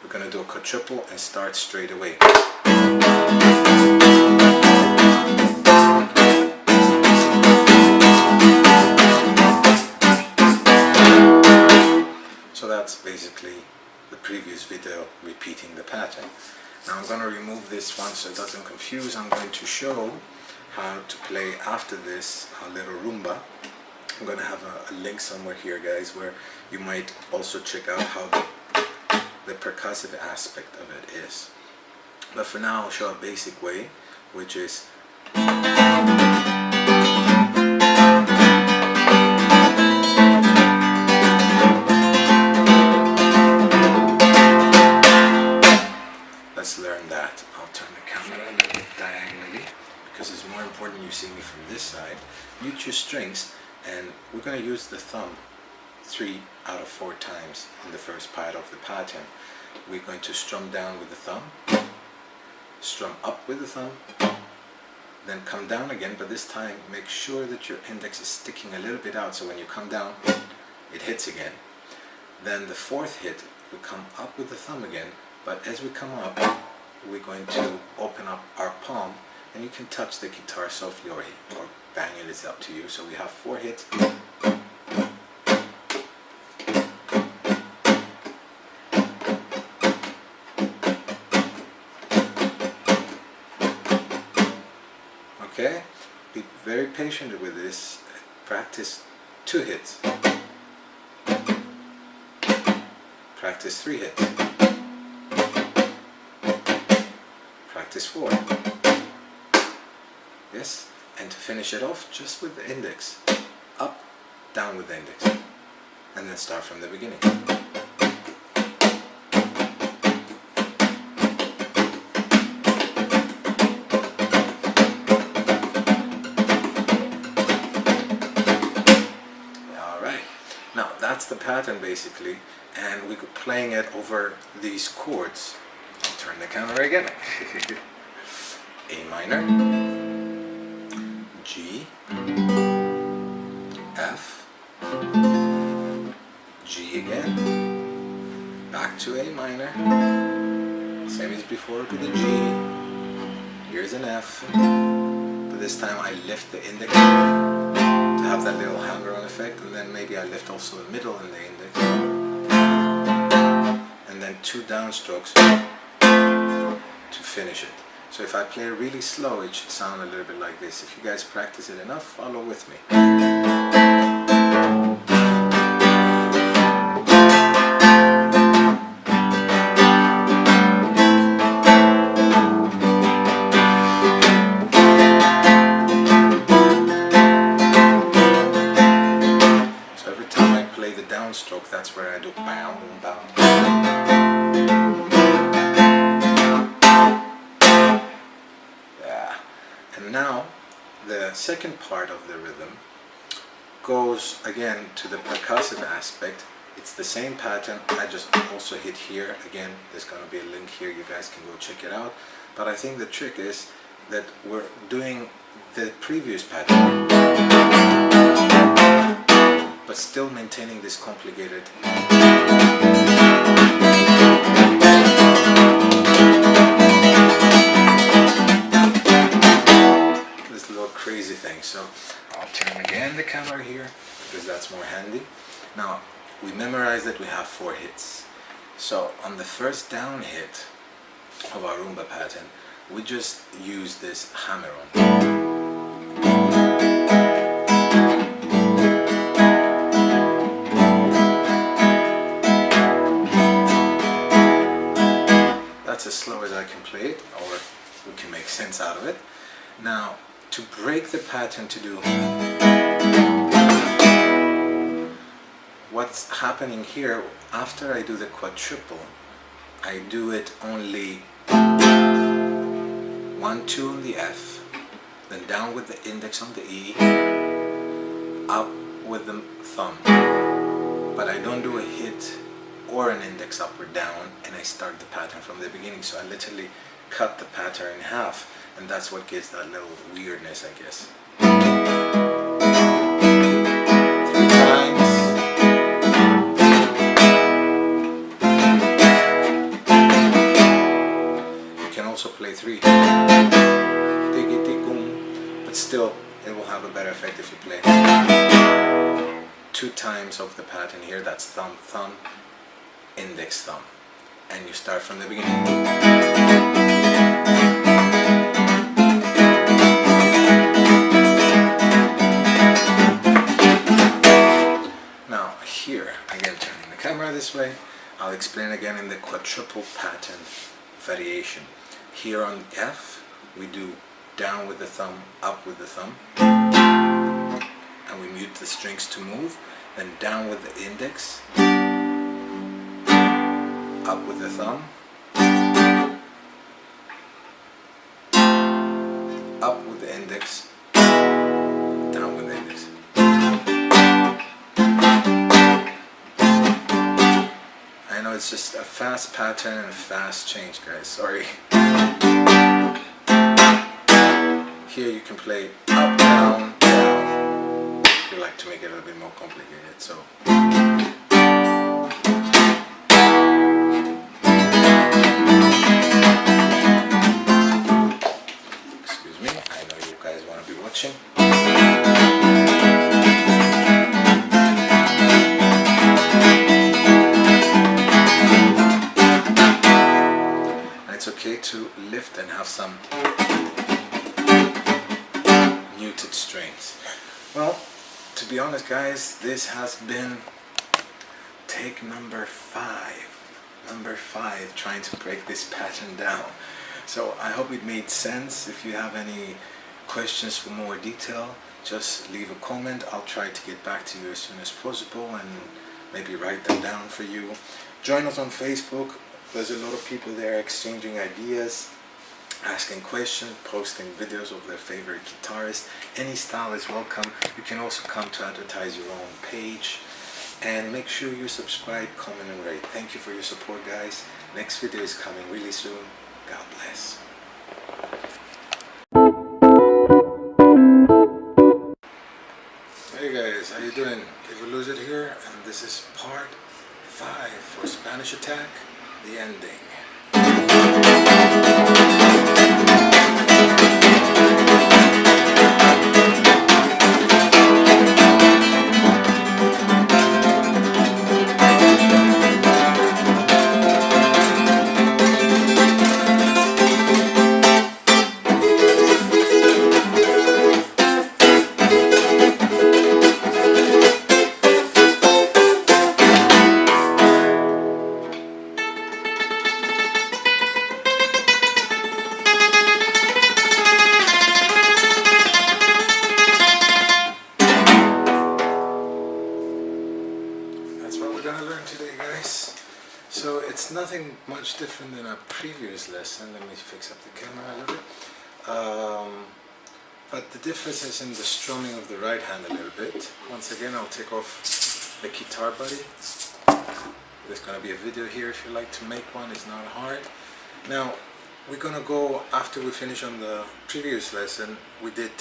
We're going to do a quadruple and start straight away. So that's basically the previous video repeating the pattern. Now I'm going to remove this one so it doesn't confuse. I'm going to show how to play after this a little rumba. I'm going to have a link somewhere here, guys, where you might also check out how the percussive aspect of it is. But for now I'll show a basic way, which is let's learn that. I'll turn the camera a little bit diagonally because it's more important you see me from this side. Mute your strings, and we're going to use the thumb 3 out of 4 times in the first part of the pattern. We're going to strum down with the thumb, strum up with the thumb, then come down again, but this time make sure that your index is sticking a little bit out so when you come down it hits again. Then the fourth hit, we come up with the thumb again, but as we come up, we're going to open up our palm, and you can touch the guitar softly or bang it, it's up to you. So we have 4 hits. Okay, be very patient with this. Practice 2 hits. Practice 3 hits. Practice 4. Yes, and to finish it off, just with the index. Up, down with the index. And then start from the beginning. That's the pattern basically, and we're playing it over these chords. I'll turn the camera again. A minor, G, F, G again, back to A minor, same as before with the G, here's an F, but this time I lift the index to have that little hammer-on effect, and then maybe I lift also the middle and the index, and then 2 downstrokes to finish it. So if I play really slow, it should sound a little bit like this. If you guys practice it enough, follow with me. Stroke, that's where I do bow, bow. Yeah. And now the second part of the rhythm goes again to the percussive aspect. It's the same pattern. I just also hit here again. There's going to be a link here, you guys can go check it out. But I think the trick is that we're doing the previous pattern, but still maintaining this complicated this little crazy thing. So I'll turn again the camera here because that's more handy. Now we memorized that we have 4 hits. So on the first down hit of our rumba pattern, we just use this hammer-on. That's as slow as I can play it, or we can make sense out of it. Now, to break the pattern, to do what's happening here, after I do the quadruple, I do it only 1, 2 on the F, then down with the index on the E, up with the thumb, but I don't do a hit or an index up or down, and I start the pattern from the beginning. So I literally cut the pattern in half, and that's what gives that little weirdness, I guess. 3 times. You can also play 3. But still, it will have a better effect if you play 2 times of the pattern here. That's thumb, thumb, index, thumb, and you start from the beginning. Now here, again turning the camera this way, I'll explain again in the quadruple pattern variation. Here on F, we do down with the thumb, up with the thumb, and we mute the strings to move, then down with the index, up with the thumb, up with the index, down with the index. I know it's just a fast pattern and a fast change, guys, sorry. Here you can play up, down, down, if you like to make it a little bit more complicated. So it's okay to lift and have some muted strings. Well, to be honest guys, this has been take number 5 trying to break this pattern down. So I hope it made sense. If you have any questions for more detail, just leave a comment. I'll try to get back to you as soon as possible and maybe write them down for you. Join us on Facebook. There's a lot of people there exchanging ideas, asking questions, posting videos of their favorite guitarists. Any style is welcome. You can also come to advertise your own page. And make sure you subscribe, comment and rate. Thank you for your support guys. Next video is coming really soon. God bless. Hey guys, how you doing? David Lose It here, and this is part 5 for Spanish Attack, the ending. So it's nothing much different than a previous lesson. Let me fix up the camera a little bit. But the difference is in the strumming of the right hand a little bit. Once again, I'll take off the guitar body. There's going to be a video here if you like to make one. It's not hard. Now we're going to go, after we finish on the previous lesson, we did,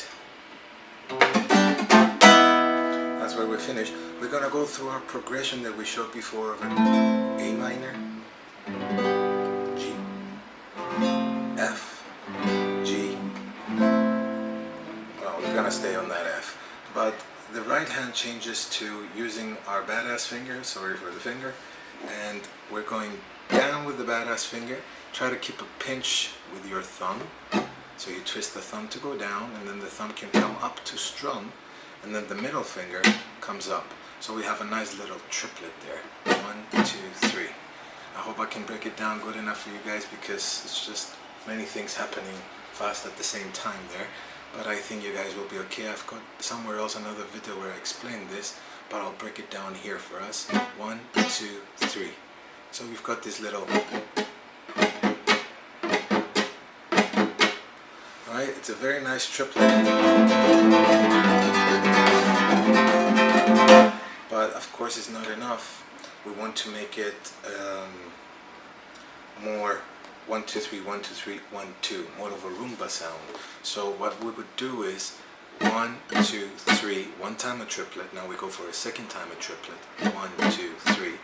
that's where we finished. We're going to go through our progression that we showed before of an A minor, G, F, G. Well, we're going to stay on that F. But the right hand changes to using our badass finger, sorry for the finger, and we're going down with the badass finger. Try to keep a pinch with your thumb. So you twist the thumb to go down, and then the thumb can come up to strum, and then the middle finger comes up. So we have a nice little triplet there. 1, 2, 3. I hope I can break it down good enough for you guys, because it's just many things happening fast at the same time there. But I think you guys will be okay. I've got somewhere else another video where I explain this, but I'll break it down here for us. 1, 2, 3. So we've got this little... Alright, it's a very nice triplet. But of course it's not enough. We want to make it more 1, 2, 3, 1, 2, 3, 1, 2, more of a rumba sound. So what we would do is 1, 2, 3, one time a triplet. Now we go for a second time a triplet. 1, 2, 3,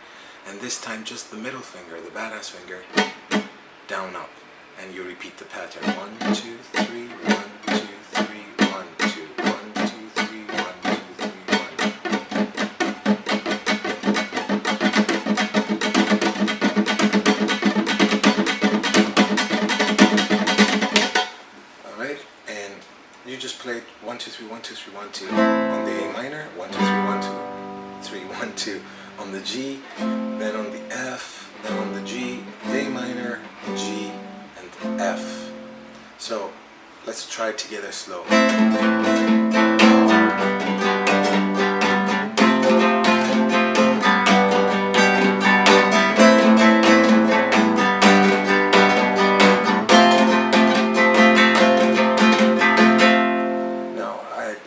and this time just the middle finger, the badass finger, down up, and you repeat the pattern. 1, 2, 3, 1, 2, 3, 1, 2, 1, 2, 3, 1, 2, 3, 1. Alright, and you just played 1, 2, 3, 1, 2, 3, 1, 2 on the A minor, 1, 2, 3, 1, 2, 3, 1, 2 on the G, then on the F, then on the G, A minor, G, and F. So let's try it together slow. Now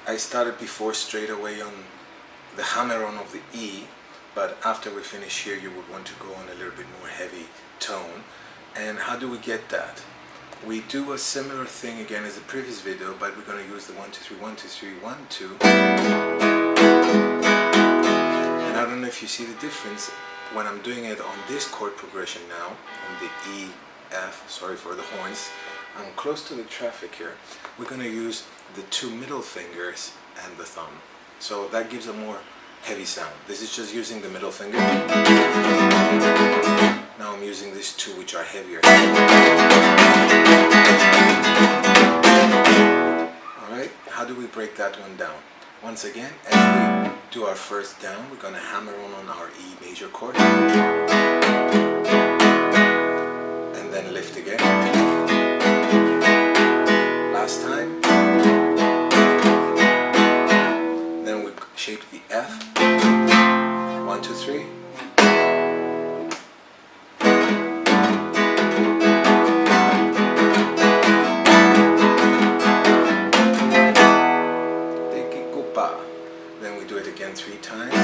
I started before straight away on the hammer-on of the E, but after we finish here you would want to go on a little bit more heavy tone. And how do we get that? We do a similar thing again as the previous video, but we're going to use the 1, 2, 3, 1, 2, 3, 1, 2. And I don't know if you see the difference when I'm doing it on this chord progression now, on the E, F, sorry for the horns. I'm close to the traffic here. We're going to use the two middle fingers and the thumb. So that gives a more heavy sound. This is just using the middle finger. Now now I'm using these two, which are heavier. Alright, how do we break that one down? Once again, as we do our first down, we're going to hammer on our E major chord. And then lift again. Last time. Then we shape the F. 1, 2, 3. Then we do it again 3 times. I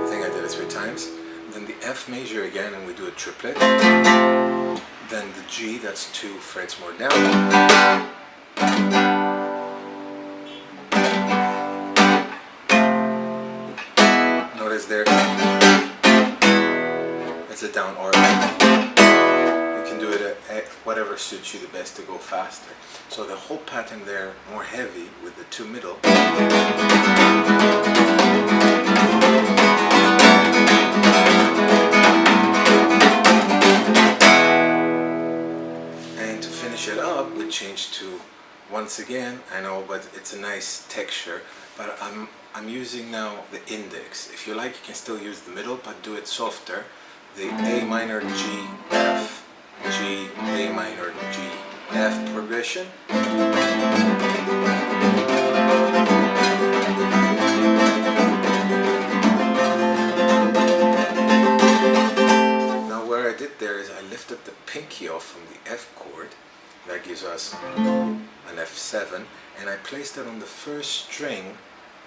think I did it 3 times. Then the F major again, and we do a triplet. Then the G, that's 2 frets more down. Notice there, it's a down or you can do it at whatever suits you the best to go faster. So the whole pattern there, more heavy with the 2 middle. And to finish it up, we change to, once again, I know, but it's a nice texture, but I'm using now the index. If you like, you can still use the middle, but do it softer. The A minor, G, F, G, A minor, G, F progression. Now where I did there is I lifted the pinky off from the F chord. That gives us an F7, and I placed it on the first string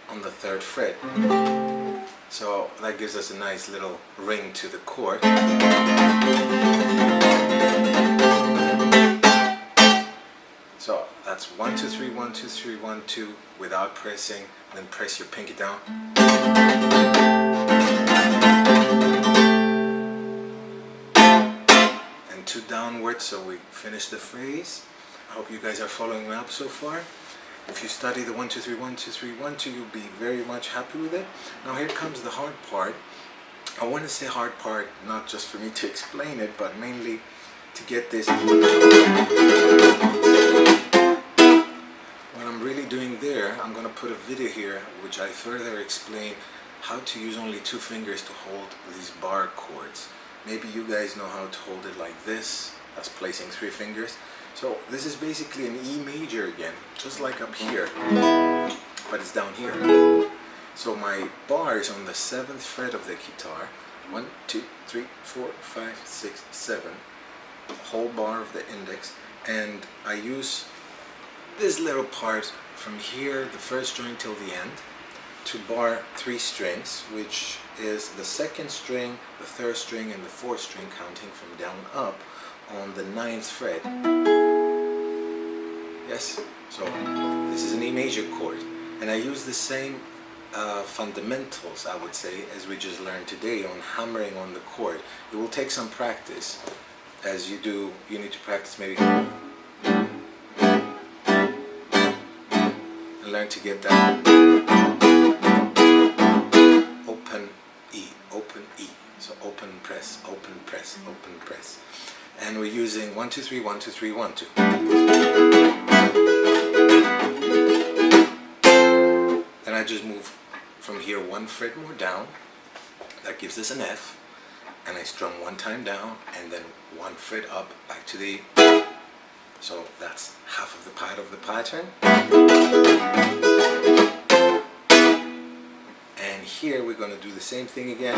on the 3rd fret. So that gives us a nice little ring to the chord. So that's 1, 2, 3, 1, 2, 3, 1, 2 without pressing, then press your pinky down. And 2 downwards, so we finish the phrase. I hope you guys are following me up so far. If you study the 1, 2, 3, 1, 2, 3, 1, 2, you'll be very much happy with it. Now here comes the hard part. I want to say hard part, not just for me to explain it, but mainly to get this. What I'm really doing there, I'm going to put a video here which I further explain how to use only 2 fingers to hold these bar chords. Maybe you guys know how to hold it like this. That's placing 3 fingers. So this is basically an E major again, just like up here, but it's down here. So my bar is on the 7th fret of the guitar. 1, 2, 3, 4, 5, 6, 7. Whole bar of the index, and I use this little part from here, the 1st string till the end, to bar 3 strings, which is the 2nd string, the 3rd string, and the 4th string, counting from down up on the 9th fret. Yes, so this is an E major chord, and I use the same fundamentals, I would say, as we just learned today on hammering on the chord. It will take some practice. As you do, you need to practice maybe and learn to get that open E, so open press, open press, open press. And we're using 1, 2, 3, 1, 2, 3, 1, 2. Then I just move from here 1 fret more down. That gives us an F. And I strum 1 time down, and then 1 fret up, back to the E. So that's half of the part of the pattern. And here we're going to do the same thing again.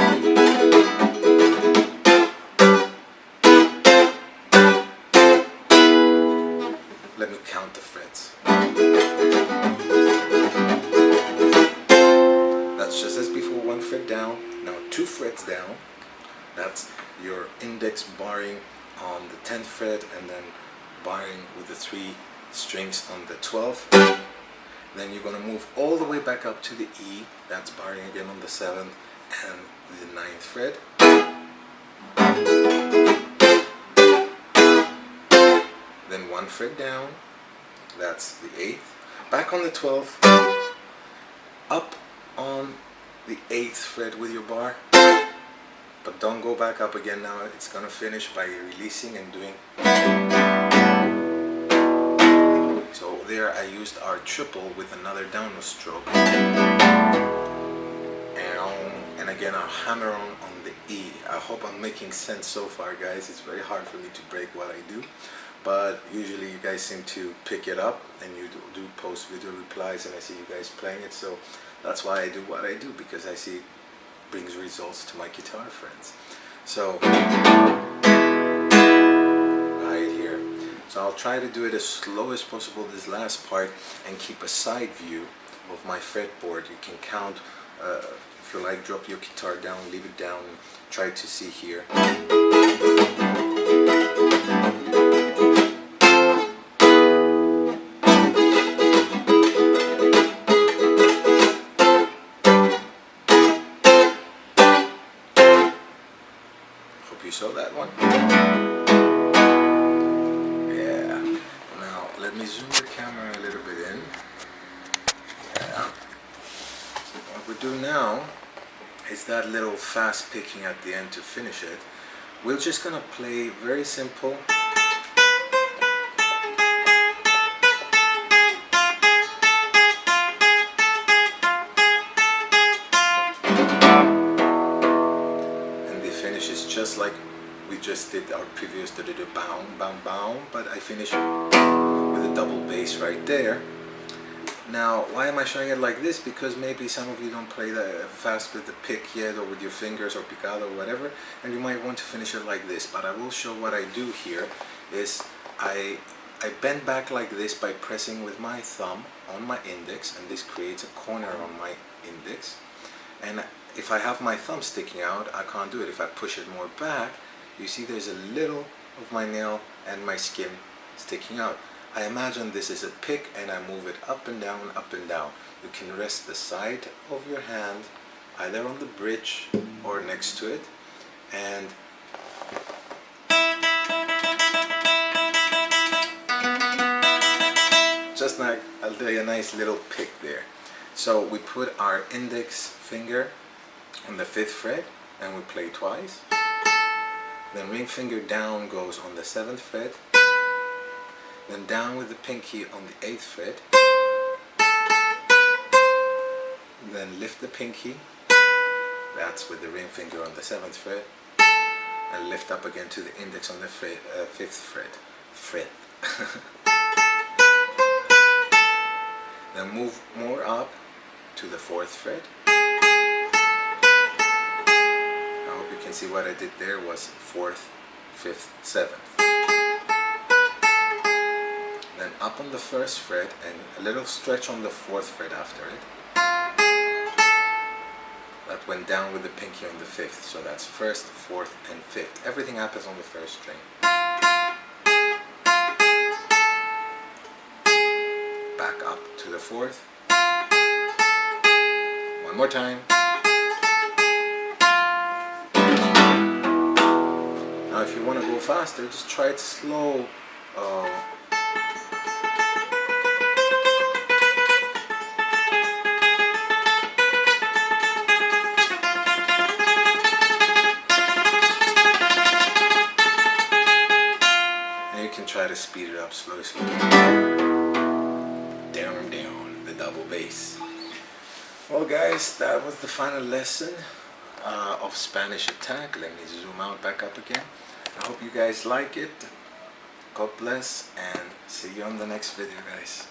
Let me count the frets. That's just as before, 1 fret down, now 2 frets down. That's your index barring on the 10th fret, and then barring with the 3 strings on the 12th. Then you're going to move all the way back up to the E, that's barring again on the 7th and the 9th fret. Then 1 fret down, that's the 8th. Back on the 12th, up on the 8th fret with your bar, but don't go back up again now. It's gonna finish by releasing and doing. So there I used our triple with another downward stroke. And again I'll hammer on the E. I hope I'm making sense so far, guys. It's very hard for me to break what I do, but usually you guys seem to pick it up, and you do post video replies, and I see you guys playing it, so that's why I do what I do, because I see it brings results to my guitar friends. So right here, so I'll try to do it as slow as possible, this last part, and keep a side view of my fretboard. You can count, if you like, drop your guitar down, leave it down, and try to see here. Hope you saw that one. Yeah. Now let me zoom the camera a little bit in. Yeah. What we do now is that little fast picking at the end to finish it. We're just gonna play very simple. And the finish is just like we just did our previous bow, bow, bow, but I finish with a double bass right there. Now, why am I showing it like this? Because maybe some of you don't play that fast with the pick yet, or with your fingers, or picado, or whatever, and you might want to finish it like this. But I will show what I do here is I bend back like this by pressing with my thumb on my index, and this creates a corner on my index. And if I have my thumb sticking out, I can't do it. If I push it more back, you see there's a little of my nail and my skin sticking out. I imagine this is a pick, and I move it up and down, up and down. You can rest the side of your hand either on the bridge or next to it, and just like I'll do a nice little pick there. So we put our index finger on the 5th fret and we play twice. Then ring finger down goes on the 7th fret. Then down with the pinky on the 8th fret. Then lift the pinky, that's with the ring finger on the 7th fret, and lift up again to the index on the 5th fret. Then move more up to the 4th fret. I hope you can see what I did there was 4th, 5th, 7th. Then up on the 1st fret and a little stretch on the 4th fret after it. That went down with the pinky on the 5th, so that's 1st, 4th, and 5th. Everything happens on the 1st string. Back up to the 4th. One more time. Now if you want to go faster, just try it slow. Try to speed it up slowly. Down, down, the double bass. Well guys, that was the final lesson of Spanish Attack. Let me zoom out back up again. I hope you guys like it. God bless, and see you on the next video, guys.